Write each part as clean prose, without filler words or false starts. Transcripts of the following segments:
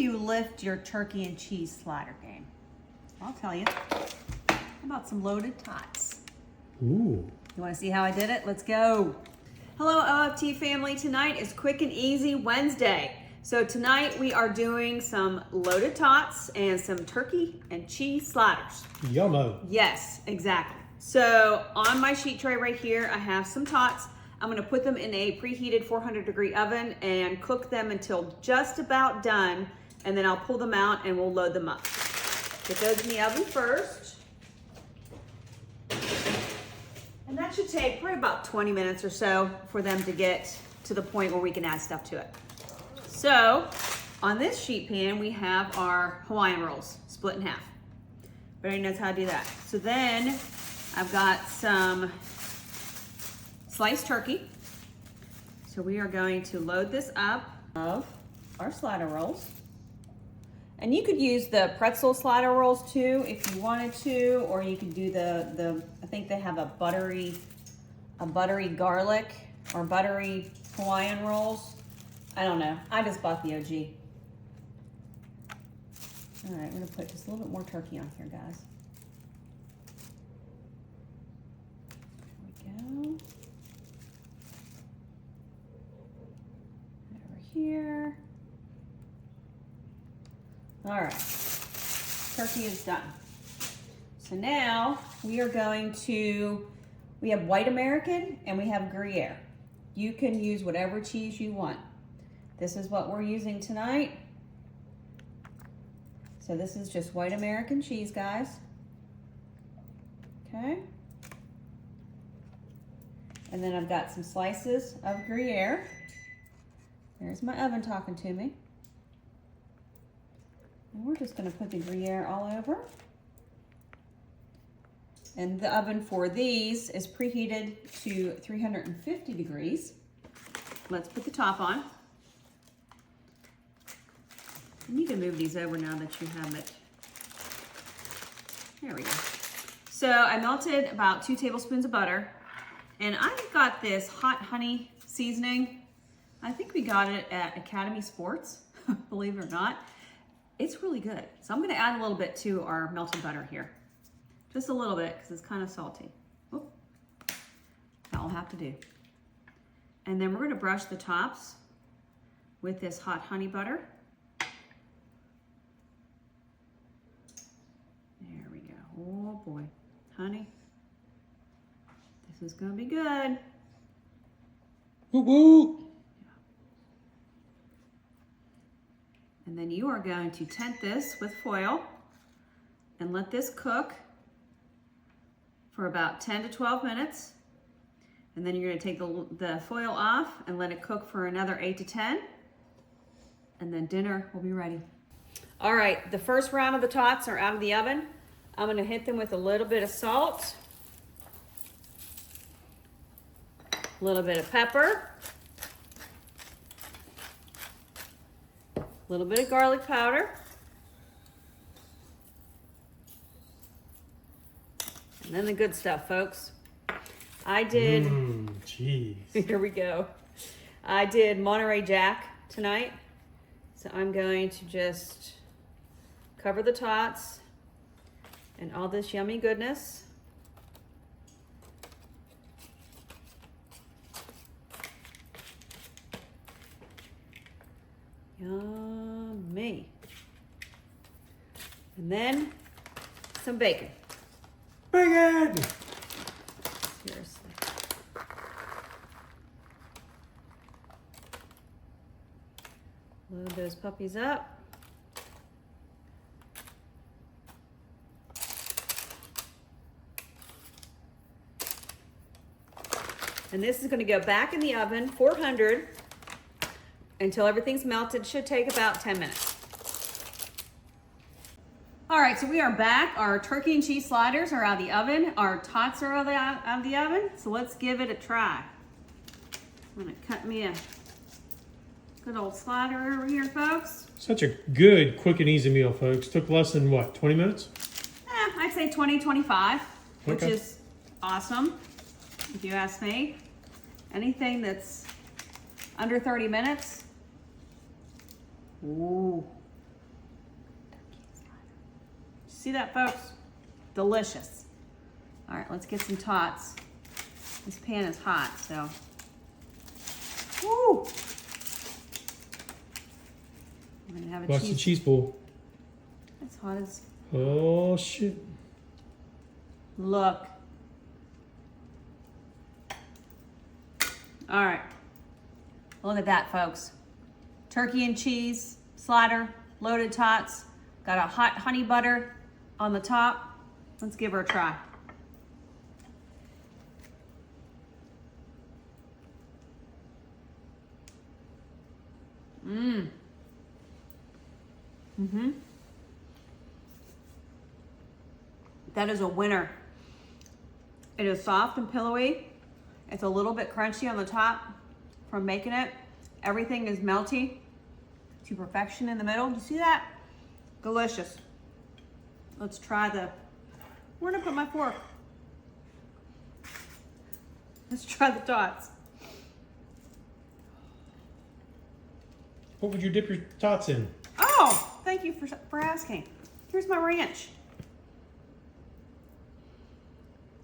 you lift your turkey and cheese slider game? I'll tell you. How about some loaded tots? Ooh. You want to see how I did it? Let's go. Hello, OFT family. Tonight is Quick and Easy Wednesday. So tonight we are doing some loaded tots and some turkey and cheese sliders. Yummo. Yes, exactly. So on my sheet tray right here, I have some tots. I'm gonna put them in a preheated 400-degree oven and cook them until just about done, and then I'll pull them out and we'll load them up. Get those in the oven first. And that should take probably about 20 minutes or so for them to get to the point where we can add stuff to it. So on this sheet pan, we have our Hawaiian rolls split in half. Everybody knows how to do that. So then I've got some sliced turkey. So we are going to load this up of our slider rolls. And you could use the pretzel slider rolls too if you wanted to, or you could do I think they have a buttery garlic or buttery Hawaiian rolls. I don't know. I just bought the OG. All right, I'm gonna put just a little bit more turkey on here, guys. There we go. Over here. All right, turkey is done. So now we are going to, we have white American and we have Gruyere. You can use whatever cheese you want. This is what we're using tonight. So this is just white American cheese, guys. Okay. And then I've got some slices of Gruyere. There's my oven talking to me. And we're just gonna put the Gruyere all over. And the oven for these is preheated to 350 degrees. Let's put the top on. And you can move these over now that you have it. There we go. So I melted about 2 tablespoons of butter, and I got this hot honey seasoning. I think we got it at Academy Sports, believe it or not. It's really good. So I'm gonna add a little bit to our melted butter here. Just a little bit, because it's kind of salty. Oop. That'll have to do. And then we're gonna brush the tops with this hot honey butter. There we go. Oh boy, honey. This is gonna be good. Woo woo. And then you are going to tent this with foil and let this cook for about 10 to 12 minutes. And then you're gonna take the foil off and let it cook for another 8 to 10. And then dinner will be ready. All right, the first round of the tots are out of the oven. I'm gonna hit them with a little bit of salt, a little bit of pepper, a little bit of garlic powder, and then the good stuff, folks. I did, Cheese. here we go. I did Monterey Jack tonight. So I'm going to just cover the tots and all this yummy goodness. Yummy. And then some bacon. Bacon! Seriously. Load those puppies up. And this is going to go back in the oven, 400, until everything's melted. Should take about 10 minutes. All right, so we are back. Our turkey and cheese sliders are out of the oven. Our tots are out of the oven. So let's give it a try. I'm going to cut me a good old slider over here, folks. Such a good, quick and easy meal, folks. Took less than what, 20 minutes? I'd say 20, 25, which Okay. is awesome, if you ask me. Anything that's under 30 minutes, ooh, See that, folks? Delicious. All right, let's get some tots. This pan is hot, so. Woo! We're gonna have a Watch the cheese ball. It's hot as. Oh, shit. Look. All right. Look at that, folks. Turkey and cheese slider, loaded tots. Got a hot honey butter on the top. Let's give her a try. Mmm. Mm-hmm. That is a winner. It is soft and pillowy. It's a little bit crunchy on the top from making it. Everything is melty to perfection in the middle. Do you see that? Delicious. Let's try the, where did I put my fork? Let's try the tots. What would you dip your tots in? Oh, thank you for asking. Here's my ranch.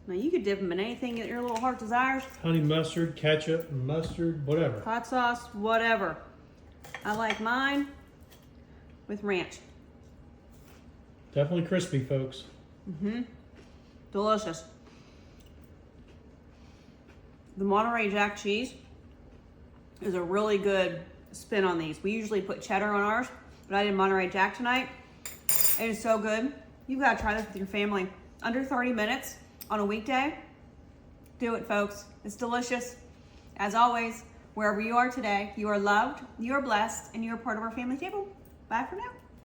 Now you could dip them in anything that your little heart desires. Honey mustard, ketchup, mustard, whatever. Hot sauce, whatever. I like mine with ranch. Definitely crispy, folks. Mm-hmm. Delicious. The Monterey Jack cheese is a really good spin on these. We usually put cheddar on ours, but I did Monterey Jack tonight. It is so good. You've got to try this with your family. Under 30 minutes on a weekday. Do it, folks. It's delicious. As always, wherever you are today, you are loved, you are blessed, and you are part of our family table. Bye for now.